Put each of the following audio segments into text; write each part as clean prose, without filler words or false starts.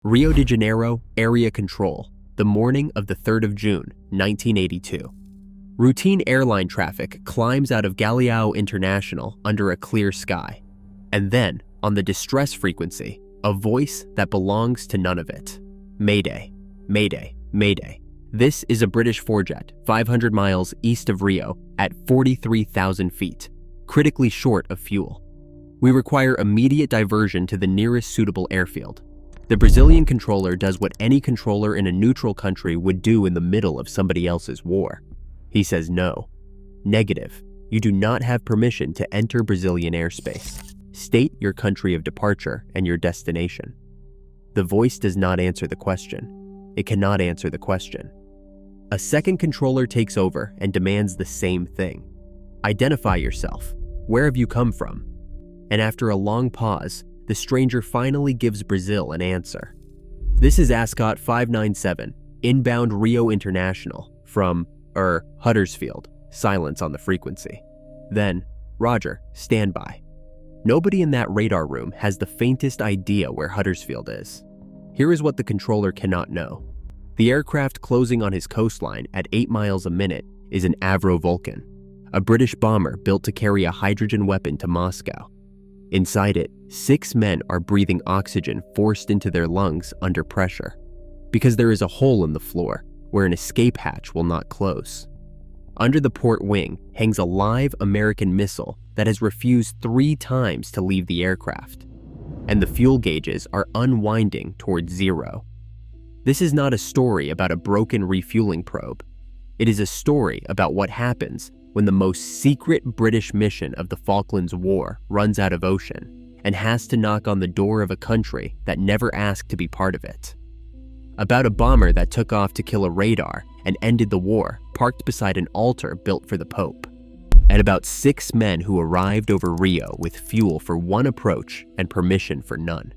Rio de Janeiro, Area Control, the morning of the 3rd of June, 1982. Routine airline traffic climbs out of Galeão International under a clear sky. And then, on the distress frequency, a voice that belongs to none of it. Mayday, Mayday, Mayday. This is a British four-jet 500 miles east of Rio at 43,000 feet, critically short of fuel. We require immediate diversion to the nearest suitable airfield. The Brazilian controller does what any controller in a neutral country would do in the middle of somebody else's war. He says no. Negative. You do not have permission to enter Brazilian airspace. State your country of departure and your destination. The voice does not answer the question. It cannot answer the question. A second controller takes over and demands the same thing. Identify yourself. Where have you come from? And after a long pause, the stranger finally gives Brazil an answer. This is Ascot 597, inbound Rio International, from, Huddersfield. Silence on the frequency. Then, Roger, stand by. Nobody in that radar room has the faintest idea where Huddersfield is. Here is what the controller cannot know. The aircraft closing on his coastline at 8 miles a minute is an Avro Vulcan, a British bomber built to carry a hydrogen weapon to Moscow. Inside it, 6 men are breathing oxygen forced into their lungs under pressure, because there is a hole in the floor where an escape hatch will not close. Under the port wing hangs a live American missile that has refused 3 times to leave the aircraft, and the fuel gauges are unwinding towards zero. This is not a story about a broken refueling probe. It is a story about what happens when the most secret British mission of the Falklands War runs out of ocean and has to knock on the door of a country that never asked to be part of it. About a bomber that took off to kill a radar and ended the war parked beside an altar built for the Pope. And about 6 men who arrived over Rio with fuel for 1 approach and permission for none.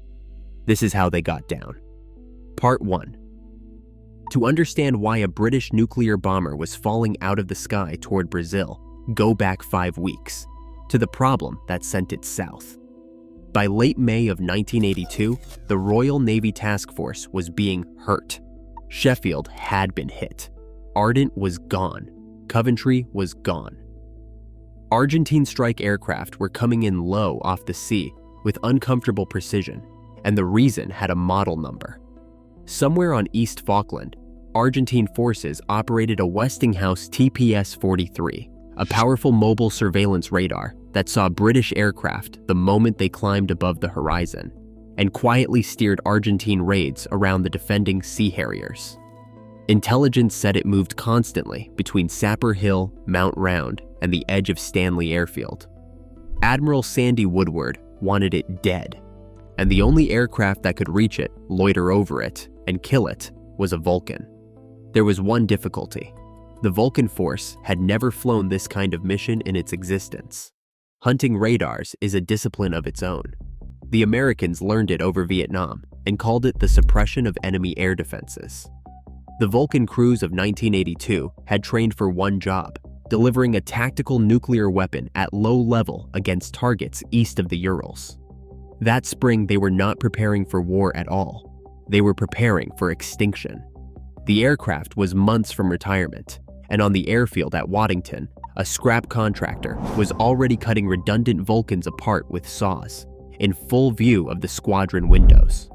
This is how they got down. Part 1. To understand why a British nuclear bomber was falling out of the sky toward Brazil, go back 5 weeks, to the problem that sent it south. By late May of 1982, the Royal Navy Task Force was being hurt. Sheffield had been hit. Ardent was gone. Coventry was gone. Argentine strike aircraft were coming in low off the sea with uncomfortable precision, and the reason had a model number. Somewhere on East Falkland, Argentine forces operated a Westinghouse TPS-43, a powerful mobile surveillance radar that saw British aircraft the moment they climbed above the horizon, and quietly steered Argentine raids around the defending Sea Harriers. Intelligence said it moved constantly between Sapper Hill, Mount Round, and the edge of Stanley Airfield. Admiral Sandy Woodward wanted it dead, and the only aircraft that could reach it, loiter over it, and kill it was a Vulcan. There was one difficulty. The Vulcan force had never flown this kind of mission in its existence. Hunting radars is a discipline of its own. The Americans learned it over Vietnam and called it the suppression of enemy air defenses. The Vulcan crews of 1982 had trained for one job, delivering a tactical nuclear weapon at low level against targets east of the Urals. That spring, they were not preparing for war at all. They were preparing for extinction. The aircraft was months from retirement, and on the airfield at Waddington, a scrap contractor was already cutting redundant Vulcans apart with saws, in full view of the squadron windows.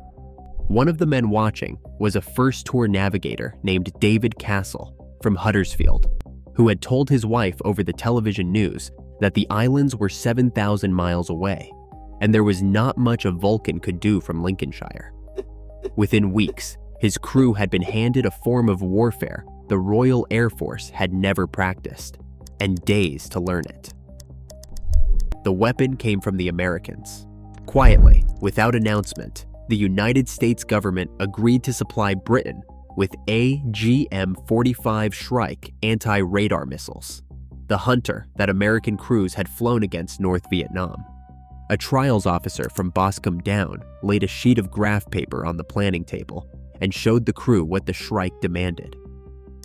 One of the men watching was a first tour navigator named David Castle from Huddersfield, who had told his wife over the television news that the islands were 7,000 miles away, and there was not much a Vulcan could do from Lincolnshire. Within weeks, his crew had been handed a form of warfare the Royal Air Force had never practiced, and days to learn it. The weapon came from the Americans. Quietly, without announcement, the United States government agreed to supply Britain with AGM-45 Shrike anti-radar missiles, the Hunter that American crews had flown against North Vietnam. A trials officer from Boscombe Down laid a sheet of graph paper on the planning table and showed the crew what the Shrike demanded.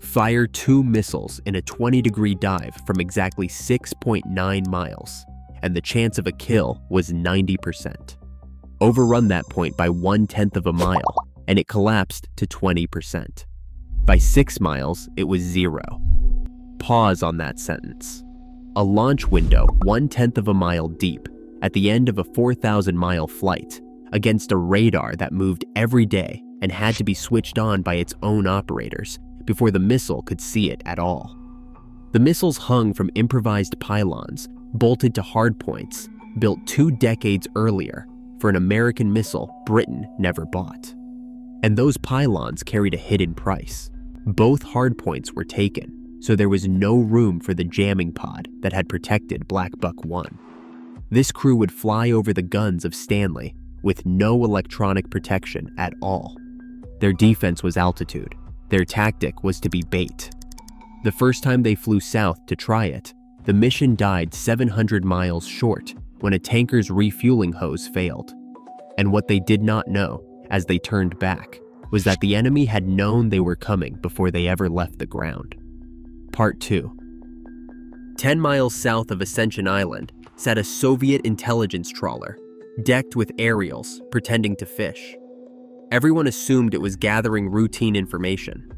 Fire 2 missiles in a 20-degree dive from exactly 6.9 miles, and the chance of a kill was 90%. Overrun that point by 1/10 of a mile, and it collapsed to 20%. By 6 miles, it was 0. Pause on that sentence. A launch window 1/10 of a mile deep at the end of a 4,000-mile flight against a radar that moved every day and had to be switched on by its own operators before the missile could see it at all. The missiles hung from improvised pylons bolted to hardpoints built 2 decades earlier for an American missile Britain never bought. And those pylons carried a hidden price. Both hardpoints were taken, so there was no room for the jamming pod that had protected Black Buck 1. This crew would fly over the guns of Stanley with no electronic protection at all. Their defense was altitude. Their tactic was to be bait. The first time they flew south to try it, the mission died 700 miles short when a tanker's refueling hose failed. And what they did not know, as they turned back, was that the enemy had known they were coming before they ever left the ground. Part 2. 10 miles south of Ascension Island sat a Soviet intelligence trawler, decked with aerials, pretending to fish. Everyone assumed it was gathering routine information.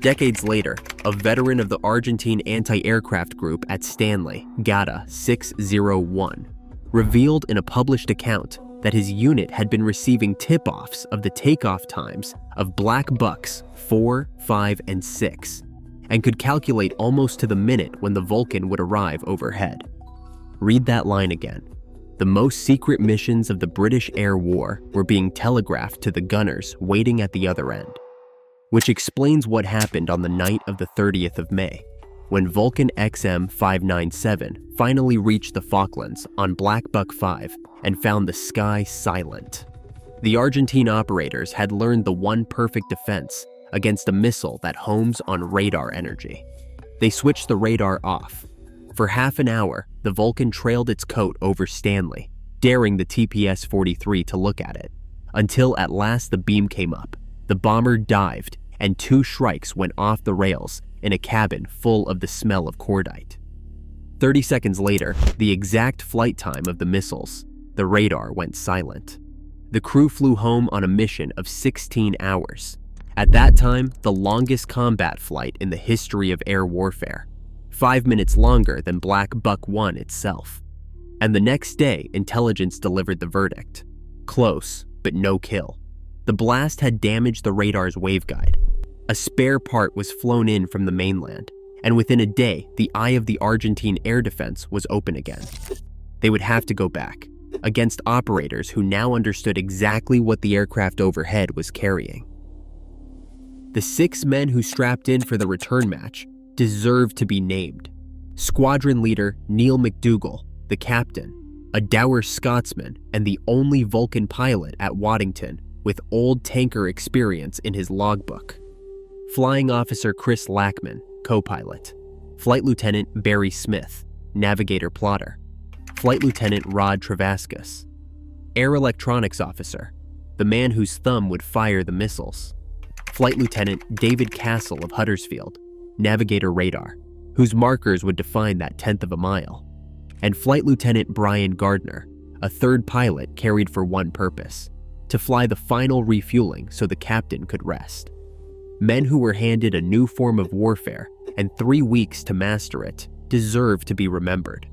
Decades later, a veteran of the Argentine anti-aircraft group at Stanley, GATA 601, revealed in a published account that his unit had been receiving tip-offs of the takeoff times of Black Bucks 4, 5, and 6, and could calculate almost to the minute when the Vulcan would arrive overhead. Read that line again. The most secret missions of the British Air War were being telegraphed to the gunners waiting at the other end, which explains what happened on the night of the 30th of May, when Vulcan XM-597 finally reached the Falklands on Black Buck 5 and found the sky silent. The Argentine operators had learned the one perfect defense against a missile that homes on radar energy. They switched the radar off. For half an hour, the Vulcan trailed its coat over Stanley, daring the TPS-43 to look at it, until at last the beam came up. The bomber dived, and 2 Shrikes went off the rails in a cabin full of the smell of cordite. 30 seconds later, the exact flight time of the missiles, the radar went silent. The crew flew home on a mission of 16 hours. At that time, the longest combat flight in the history of air warfare. 5 minutes longer than Black Buck 1 itself. And the next day, intelligence delivered the verdict. Close, but no kill. The blast had damaged the radar's waveguide. A spare part was flown in from the mainland, and within a day, the eye of the Argentine air defense was open again. They would have to go back, against operators who now understood exactly what the aircraft overhead was carrying. The 6 men who strapped in for the return match deserved to be named. Squadron Leader Neil McDougall, the captain, a dour Scotsman and the only Vulcan pilot at Waddington with old tanker experience in his logbook. Flying Officer Chris Lackman, co-pilot. Flight Lieutenant Barry Smith, navigator plotter. Flight Lieutenant Rod Travascus. Air Electronics Officer, the man whose thumb would fire the missiles. Flight Lieutenant David Castle of Huddersfield, navigator radar, whose markers would define that 1/10 of a mile. And Flight Lieutenant Brian Gardner, a 3rd pilot carried for one purpose, to fly the final refueling so the captain could rest. Men who were handed a new form of warfare and 3 weeks to master it deserve to be remembered.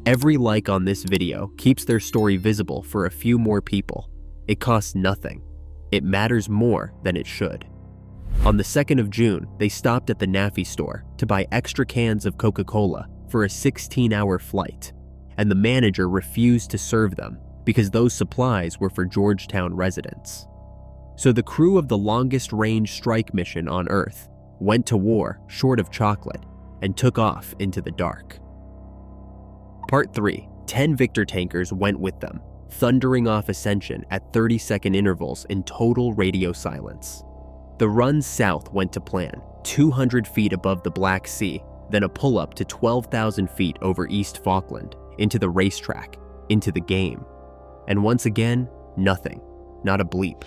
Every like on this video keeps their story visible for a few more people. It costs nothing. It matters more than it should. On the 2nd of June, they stopped at the NAFI store to buy extra cans of Coca-Cola for a 16-hour flight, and the manager refused to serve them because those supplies were for Georgetown residents. So the crew of the longest-range strike mission on Earth went to war short of chocolate and took off into the dark. Part 3. 10 Victor tankers went with them, thundering off Ascension at 30-second intervals in total radio silence. The run south went to plan, 200 feet above the Black Sea, then a pull-up to 12,000 feet over East Falkland, into the racetrack, into the game. And once again, nothing, not a bleep.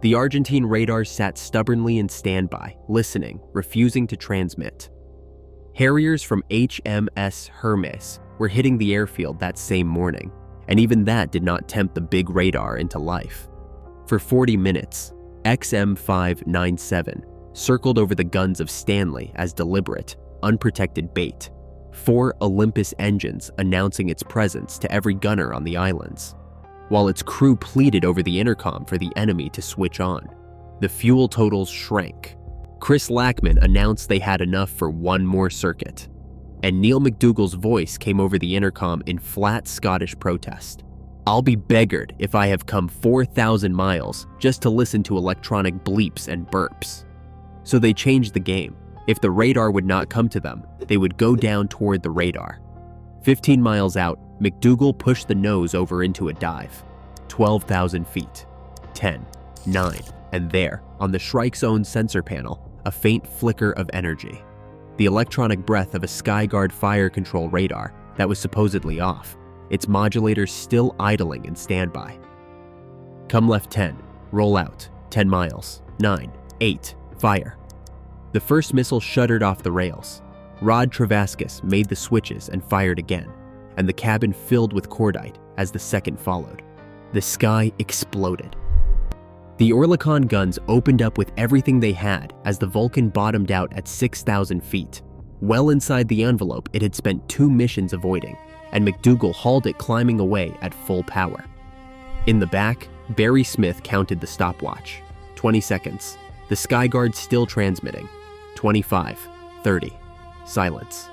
The Argentine radars sat stubbornly in standby, listening, refusing to transmit. Harriers from HMS Hermes were hitting the airfield that same morning, and even that did not tempt the big radar into life. For 40 minutes, XM-597 circled over the guns of Stanley as deliberate, unprotected bait, 4 Olympus engines announcing its presence to every gunner on the islands, while its crew pleaded over the intercom for the enemy to switch on. The fuel totals shrank. Chris Lackman announced they had enough for one more circuit, and Neil McDougall's voice came over the intercom in flat Scottish protest. "I'll be beggared if I have come 4,000 miles just to listen to electronic bleeps and burps." So they changed the game. If the radar would not come to them, they would go down toward the radar. 15 miles out, McDougall pushed the nose over into a dive. 12,000 feet. 10, 9, and there, on the Shrike's own sensor panel, a faint flicker of energy. The electronic breath of a Skyguard fire control radar that was supposedly off, its modulators still idling in standby. Come left 10, roll out, 10 miles, 9, 8, fire. The first missile shuddered off the rails. Rod Travaskis made the switches and fired again, and the cabin filled with cordite as the second followed. The sky exploded. The Oerlikon guns opened up with everything they had as the Vulcan bottomed out at 6,000 feet. Well inside the envelope it had spent 2 missions avoiding, and McDougall hauled it climbing away at full power. In the back, Barry Smith counted the stopwatch. 20 seconds. The Skyguard still transmitting. 25, 30. Silence.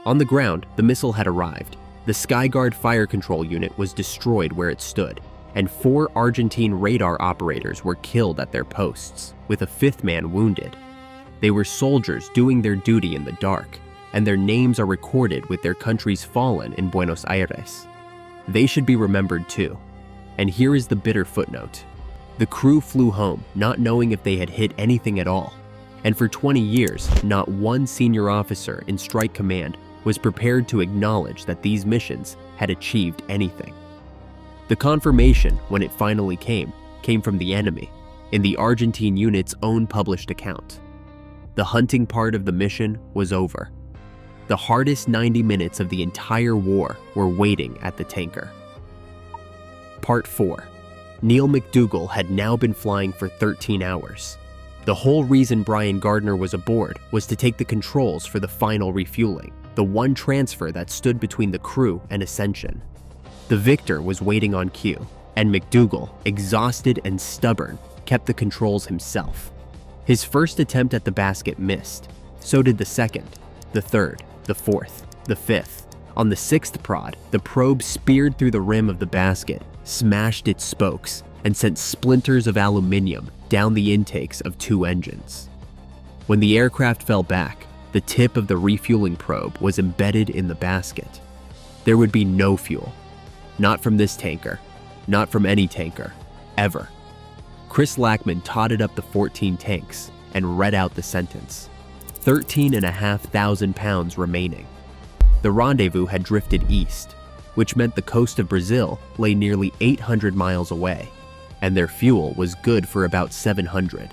On the ground, the missile had arrived. The Skyguard fire control unit was destroyed where it stood, and 4 Argentine radar operators were killed at their posts, with a 5th man wounded. They were soldiers doing their duty in the dark, and their names are recorded with their country's fallen in Buenos Aires. They should be remembered too. And here is the bitter footnote. The crew flew home not knowing if they had hit anything at all, and for 20 years, not one senior officer in Strike Command was prepared to acknowledge that these missions had achieved anything. The confirmation, when it finally came from the enemy, in the Argentine unit's own published account. The hunting part of the mission was over. The hardest 90 minutes of the entire war were waiting at the tanker. Part 4. Neil McDougall had now been flying for 13 hours. The whole reason Brian Gardner was aboard was to take the controls for the final refueling, the one transfer that stood between the crew and ascension. The Victor was waiting on cue, and McDougall, exhausted and stubborn, kept the controls himself. His first attempt at the basket missed. So did the second, the third, the fourth, the fifth. On the 6th prod, the probe speared through the rim of the basket, smashed its spokes, and sent splinters of aluminium down the intakes of 2 engines. When the aircraft fell back, the tip of the refueling probe was embedded in the basket. There would be no fuel. Not from this tanker. Not from any tanker. Ever. Chris Lackman totted up the 14 tanks and read out the sentence. 13,500 pounds remaining. The rendezvous had drifted east, which meant the coast of Brazil lay nearly 800 miles away, and their fuel was good for about 700.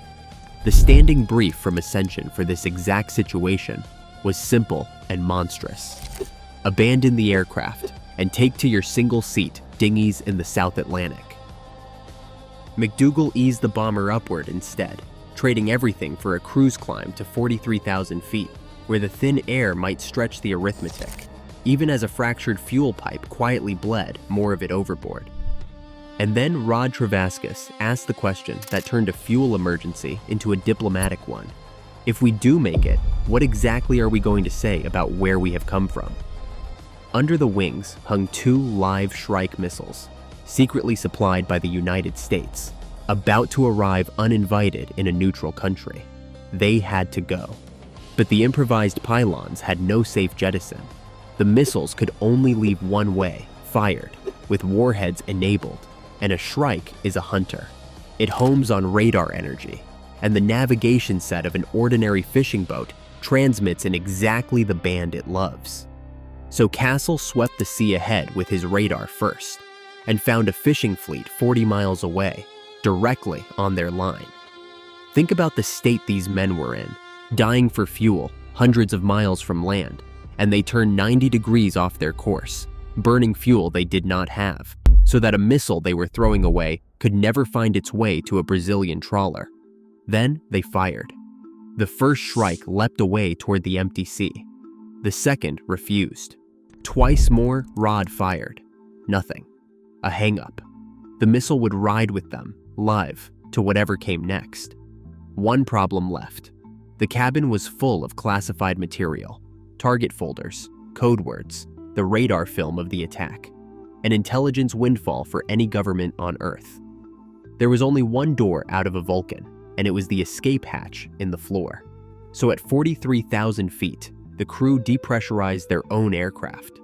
The standing brief from Ascension for this exact situation was simple and monstrous. Abandon the aircraft and take to your single-seat dinghies in the South Atlantic. McDougall eased the bomber upward instead, trading everything for a cruise climb to 43,000 feet, where the thin air might stretch the arithmetic, even as a fractured fuel pipe quietly bled more of it overboard. And then Rod Travaskis asked the question that turned a fuel emergency into a diplomatic one. If we do make it, what exactly are we going to say about where we have come from? Under the wings hung 2 live Shrike missiles, secretly supplied by the United States, about to arrive uninvited in a neutral country. They had to go. But the improvised pylons had no safe jettison. The missiles could only leave one way, fired, with warheads enabled, and a Shrike is a hunter. It homes on radar energy, and the navigation set of an ordinary fishing boat transmits in exactly the band it loves. So Castle swept the sea ahead with his radar first, and found a fishing fleet 40 miles away, directly on their line. Think about the state these men were in, dying for fuel hundreds of miles from land, and they turned 90 degrees off their course, burning fuel they did not have. so that a missile they were throwing away could never find its way to a Brazilian trawler. Then they fired. The first Shrike leapt away toward the empty sea. The second refused. Twice more, Rod fired. Nothing. A hang-up. The missile would ride with them, live, to whatever came next. One problem left. The cabin was full of classified material, target folders, code words, the radar film of the attack, an intelligence windfall for any government on Earth. There was only one door out of a Vulcan, and it was the escape hatch in the floor. So at 43,000 feet, the crew depressurized their own aircraft.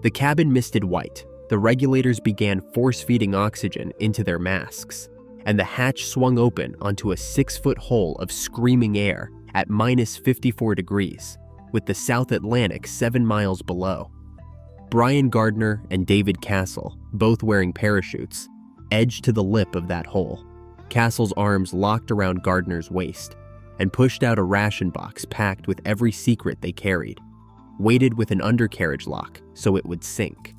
The cabin misted white. The regulators began force-feeding oxygen into their masks, and the hatch swung open onto a 6-foot hole of screaming air at minus 54 degrees, with the South Atlantic 7 miles below. Brian Gardner and David Castle, both wearing parachutes, edged to the lip of that hole. Castle's arms locked around Gardner's waist and pushed out a ration box packed with every secret they carried, weighted with an undercarriage lock so it would sink.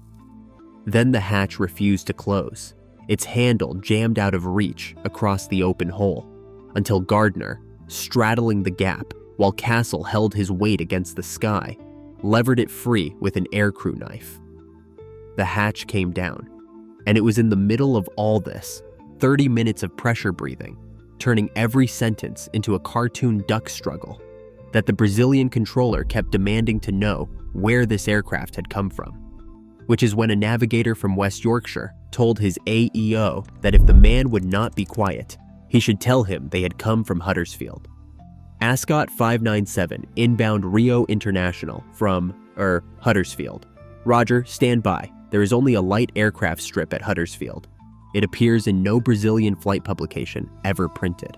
Then the hatch refused to close, its handle jammed out of reach across the open hole, until Gardner, straddling the gap while Castle held his weight against the sky, levered it free with an aircrew knife. The hatch came down, and it was in the middle of all this, 30 minutes of pressure breathing, turning every sentence into a cartoon duck struggle, that the Brazilian controller kept demanding to know where this aircraft had come from, which is when a navigator from West Yorkshire told his AEO that if the man would not be quiet, he should tell him they had come from Huddersfield. Ascot 597 inbound Rio International from, Huddersfield. Roger, stand by. There is only a light aircraft strip at Huddersfield. It appears in no Brazilian flight publication ever printed.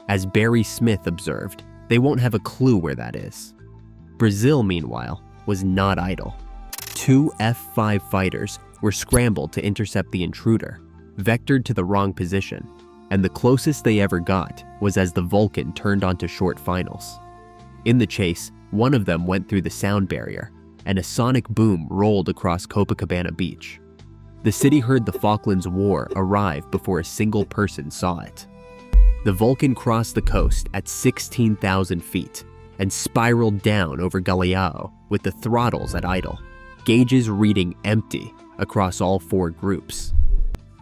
As Barry Smith observed, they won't have a clue where that is. Brazil, meanwhile, was not idle. 2 F-5 fighters were scrambled to intercept the intruder, vectored to the wrong position, and the closest they ever got was as the Vulcan turned onto short finals. In the chase, one of them went through the sound barrier, and a sonic boom rolled across Copacabana Beach. The city heard the Falklands War arrive before a single person saw it. The Vulcan crossed the coast at 16,000 feet and spiraled down over Galeão with the throttles at idle, gauges reading empty across all 4 groups.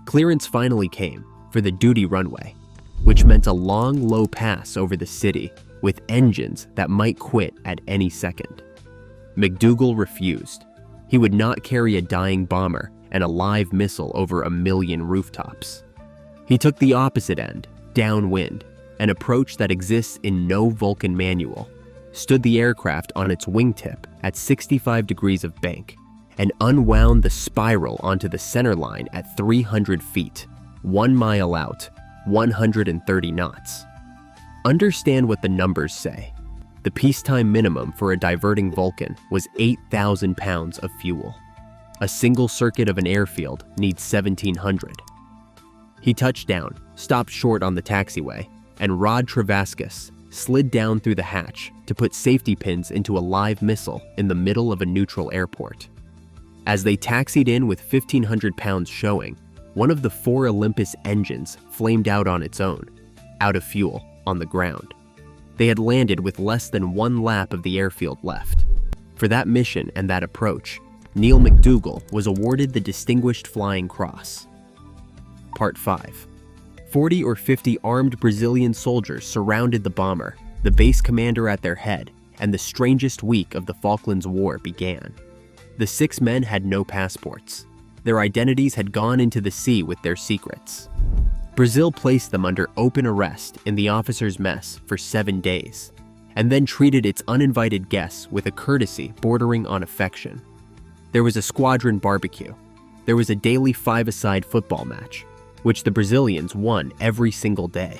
Clearance finally came for the duty runway, which meant a long, low pass over the city with engines that might quit at any second. McDougall refused. He would not carry a dying bomber and a live missile over 1 million rooftops. He took the opposite end, downwind, an approach that exists in no Vulcan manual, stood the aircraft on its wingtip at 65 degrees of bank, and unwound the spiral onto the center line at 300 feet, 1 mile out, 130 knots. Understand what the numbers say. The peacetime minimum for a diverting Vulcan was 8,000 pounds of fuel. A single circuit of an airfield needs 1,700. He touched down, stopped short on the taxiway, and Rod Travascus slid down through the hatch to put safety pins into a live missile in the middle of a neutral airport. As they taxied in with 1,500 pounds showing, one of the 4 Olympus engines flamed out on its own, out of fuel, on the ground. They had landed with less than 1 lap of the airfield left. For that mission and that approach, Neil McDougall was awarded the Distinguished Flying Cross. Part 5. 40 or 50 armed Brazilian soldiers surrounded the bomber, the base commander at their head, and the strangest week of the Falklands War began. The 6 men had no passports. Their identities had gone into the sea with their secrets. Brazil placed them under open arrest in the officers' mess for 7 days, and then treated its uninvited guests with a courtesy bordering on affection. There was a squadron barbecue. There was a daily 5-a-side football match, which the Brazilians won every single day.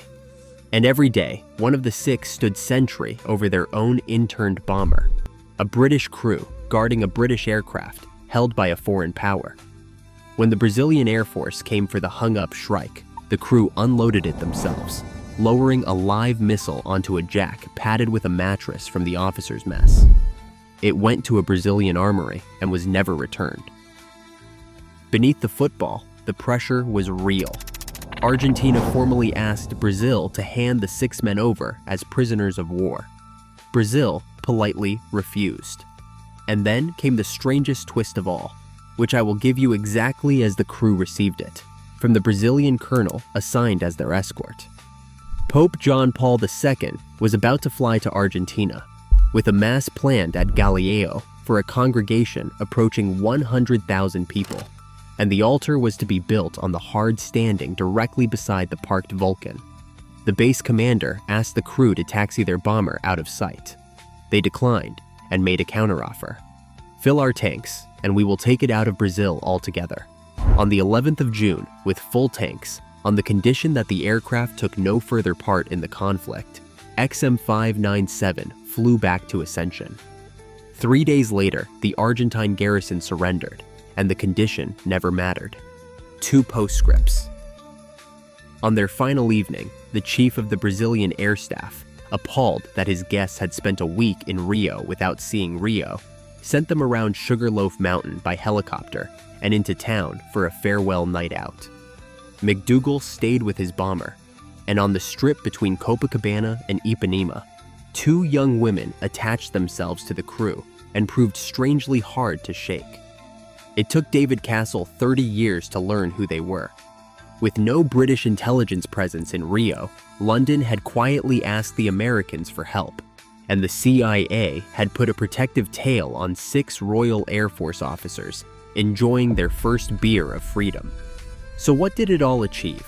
And every day, one of the 6 stood sentry over their own interned bomber, a British crew guarding a British aircraft held by a foreign power. When the Brazilian Air Force came for the hung-up Shrike, the crew unloaded it themselves, lowering a live missile onto a jack padded with a mattress from the officers' mess. It went to a Brazilian armory and was never returned. Beneath the football, the pressure was real. Argentina formally asked Brazil to hand the 6 men over as prisoners of war. Brazil politely refused. And then came the strangest twist of all, which I will give you exactly as the crew received it, from the Brazilian colonel assigned as their escort. Pope John Paul II was about to fly to Argentina, with a mass planned at Galeão for a congregation approaching 100,000 people, and the altar was to be built on the hard standing directly beside the parked Vulcan. The base commander asked the crew to taxi their bomber out of sight. They declined and made a counteroffer. Fill our tanks, and we will take it out of Brazil altogether. On the 11th of June, with full tanks, on the condition that the aircraft took no further part in the conflict, XM-597 flew back to Ascension. 3 days later, the Argentine garrison surrendered, and the condition never mattered. 2 postscripts. On their final evening, the chief of the Brazilian air staff, appalled that his guests had spent a week in Rio without seeing Rio, sent them around Sugarloaf Mountain by helicopter and into town for a farewell night out. McDougall stayed with his bomber, and on the strip between Copacabana and Ipanema, 2 young women attached themselves to the crew and proved strangely hard to shake. It took David Castle 30 years to learn who they were. With no British intelligence presence in Rio, London had quietly asked the Americans for help, and the CIA had put a protective tail on 6 Royal Air Force officers enjoying their first beer of freedom. So what did it all achieve?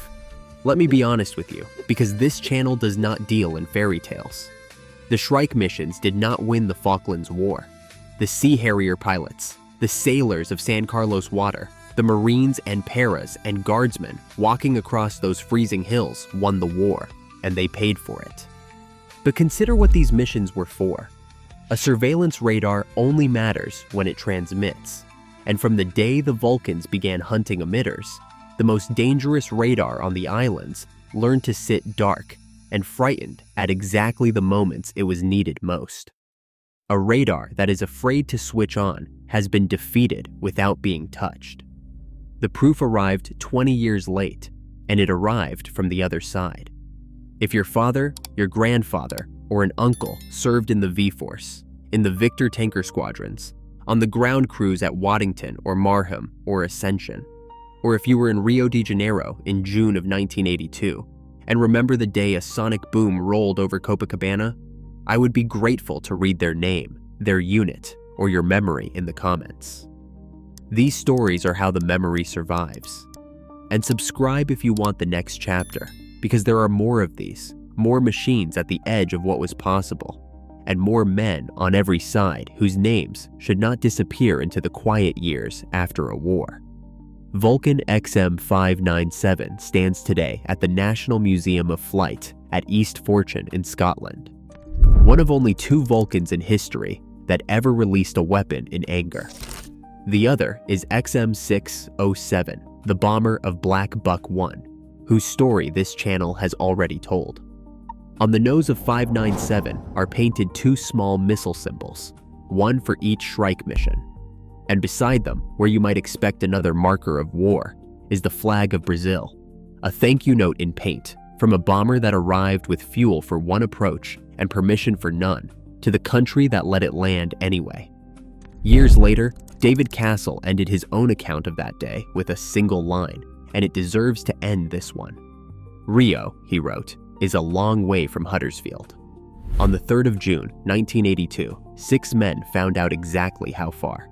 Let me be honest with you, because this channel does not deal in fairy tales. The Shrike missions did not win the Falklands War. The Sea Harrier pilots, the sailors of San Carlos water, the Marines and paras and guardsmen walking across those freezing hills won the war, and they paid for it. But consider what these missions were for. A surveillance radar only matters when it transmits, and from the day the Vulcans began hunting emitters, the most dangerous radar on the islands learned to sit dark and frightened at exactly the moments it was needed most. A radar that is afraid to switch on has been defeated without being touched. The proof arrived 20 years late, and it arrived from the other side. If your father, your grandfather, or an uncle served in the V-Force, in the Victor tanker squadrons, on the ground crews at Waddington or Marham or Ascension, or if you were in Rio de Janeiro in June of 1982 and remember the day a sonic boom rolled over Copacabana, I would be grateful to read their name, their unit, or your memory in the comments. These stories are how the memory survives. And subscribe if you want the next chapter, because there are more of these, more machines at the edge of what was possible, and more men on every side whose names should not disappear into the quiet years after a war. Vulcan XM-597 stands today at the National Museum of Flight at East Fortune in Scotland. One of only 2 Vulcans in history that ever released a weapon in anger. The other is XM-607, the bomber of Black Buck 1, whose story this channel has already told. On the nose of 597 are painted 2 small missile symbols, one for each Shrike mission. And beside them, where you might expect another marker of war, is the flag of Brazil, a thank you note in paint from a bomber that arrived with fuel for one approach and permission for none to the country that let it land anyway. Years later, David Castle ended his own account of that day with a single line, and it deserves to end this one. Rio, he wrote, is a long way from Huddersfield. On the 3rd of June, 1982, 6 men found out exactly how far.